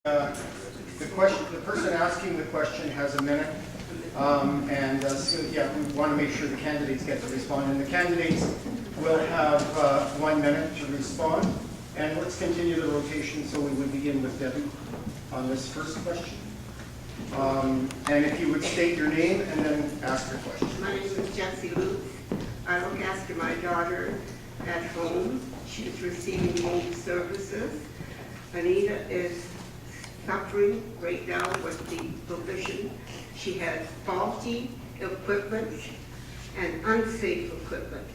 The person asking the question has a minute, so yeah, we want to make sure the candidates get to respond, and the candidates will have 1 minute to respond. And let's continue the rotation, so we would begin with Debbie on this first question. And if you would state your name and then ask your question. My name is Jessie Luke. I look after my daughter at home. She's receiving home services. Anita is suffering right now with the provision. She has faulty equipment and unsafe equipment.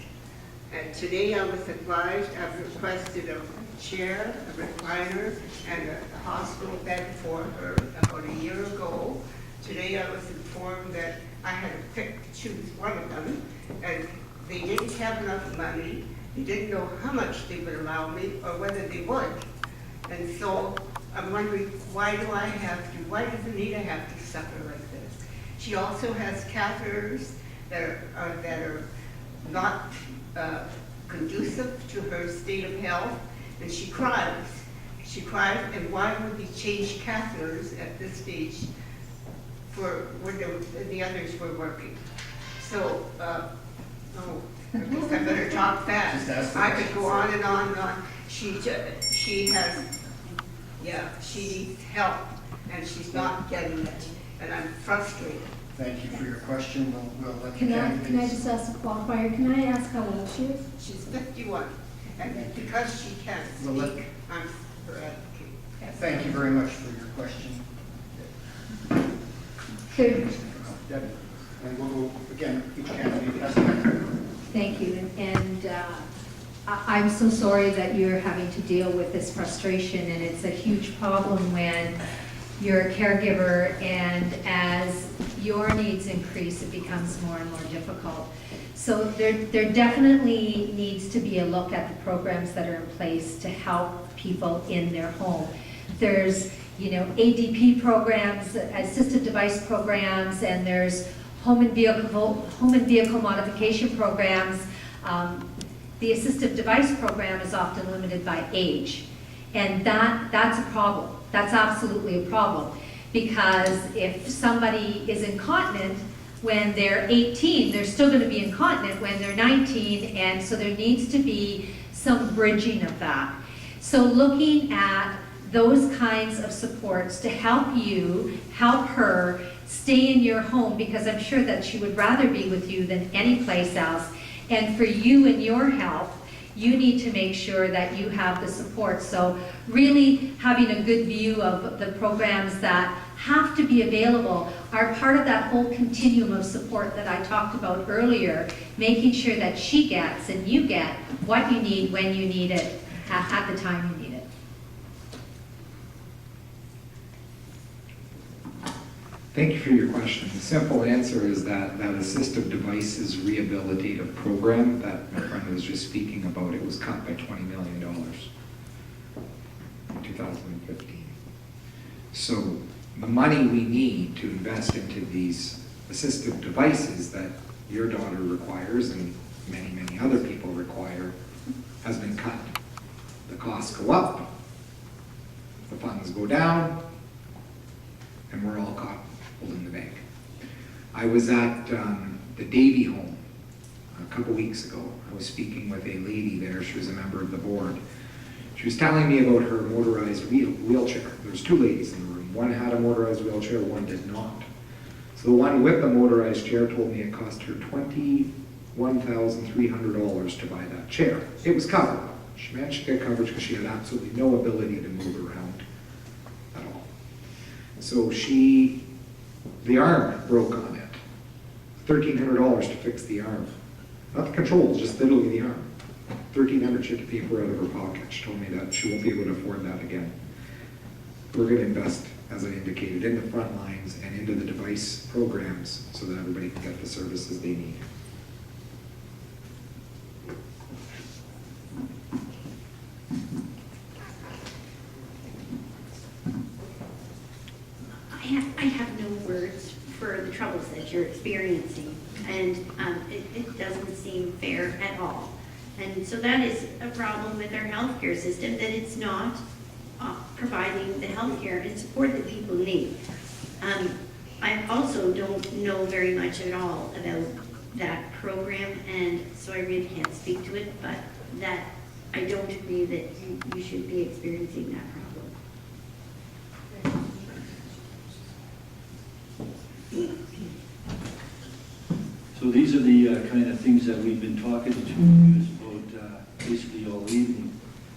And today I was advised, I've requested a chair, a recliner, and a hospital bed for her about a year ago. Today I was informed that I had to choose one of them, and they didn't have enough money. They didn't know how much they would allow me or whether they would. And so I'm wondering, why does Anita have to suffer like this? She also has catheters that are not conducive to her state of health, and she cries. She cries, and why would we change catheters at this stage for when the others were working? So, I guess I better talk fast. I could go on and on and on. She needs help, and she's not getting it, and I'm frustrated. Thank you for your question. We'll let the Can candidates. I just ask a qualifier? Can I ask how old she is? She's 51, and because she can't speak, I'm her advocate. Thank you very much for your question. Debbie. And we'll go, again, each candidate has a minute. Thank you. And I'm so sorry that you're having to deal with this frustration, and it's a huge problem when you're a caregiver, and as your needs increase, it becomes more and more difficult. So there definitely needs to be a look at the programs that are in place to help people in their home. There's, ADP programs, assistive device programs, and there's home and vehicle modification programs. The assistive device program is often limited by age, and that's a problem. That's absolutely a problem, because if somebody is incontinent when they're 18, they're still going to be incontinent when they're 19, and so there needs to be some bridging of that. So looking at those kinds of supports to help you, help her stay in your home, because I'm sure that she would rather be with you than any place else. And for you and your health, you need to make sure that you have the support. So really having a good view of the programs that have to be available are part of that whole continuum of support that I talked about earlier, making sure that she gets and you get what you need when you need it at the time you need it. Thank you for your question. The simple answer is that assistive devices rehabilitative program that my friend was just speaking about, it was cut by $20 million in 2015. So the money we need to invest into these assistive devices that your daughter requires and many, many other people require has been cut. The costs go up, the funds go down, and we're all caught in the bank. I was at the Davy home a couple weeks ago. I was speaking with a lady there. She was a member of the board. She was telling me about her motorized wheelchair. There's two ladies in the room. One had a motorized wheelchair, one did not. So the one with the motorized chair told me it cost her $21,300 to buy that chair. It was covered. She managed to get coverage because she had absolutely no ability to move around at all. So the arm broke on it. $1,300 to fix the arm. Not the controls, just literally the arm. $1,300 she had to pay for out of her pocket. She told me that she won't be able to afford that again. We're going to invest, as I indicated, in the front lines and into the device programs so that everybody can get the services they need. I have no words for the troubles that you're experiencing, and it doesn't seem fair at all. And so that is a problem with our healthcare system, that it's not providing the health care and support that people need. I also don't know very much at all about that program, and so I really can't speak to it, but that I don't agree that you should be experiencing that problem. So these are the kind of things that we've been talking to you about basically all evening.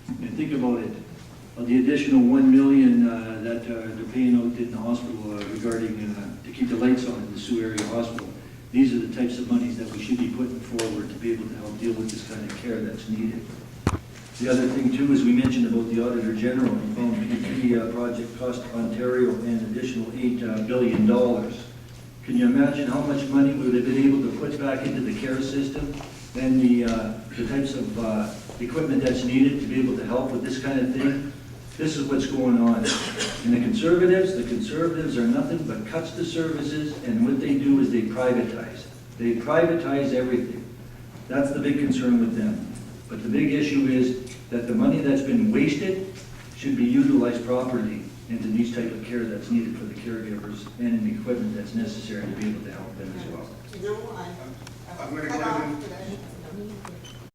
And think about it, the additional 1 million that they're paying out in the hospital regarding to keep the lights on in the Sioux Area Hospital. These are the types of monies that we should be putting forward to be able to help deal with this kind of care that's needed. The other thing too is we mentioned about the Auditor General. We found PP project cost Ontario an additional $8 billion. Can you imagine how much money we would have been able to put back into the care system and the types of equipment that's needed to be able to help with this kind of thing? This is what's going on. And the conservatives are nothing but cuts to services, and what they do is they privatize. They privatize everything. That's the big concern with them. But the big issue is that the money that's been wasted should be utilized properly into these type of care that's needed for the caregivers and in the equipment that's necessary to be able to help them as well. I'm going to go to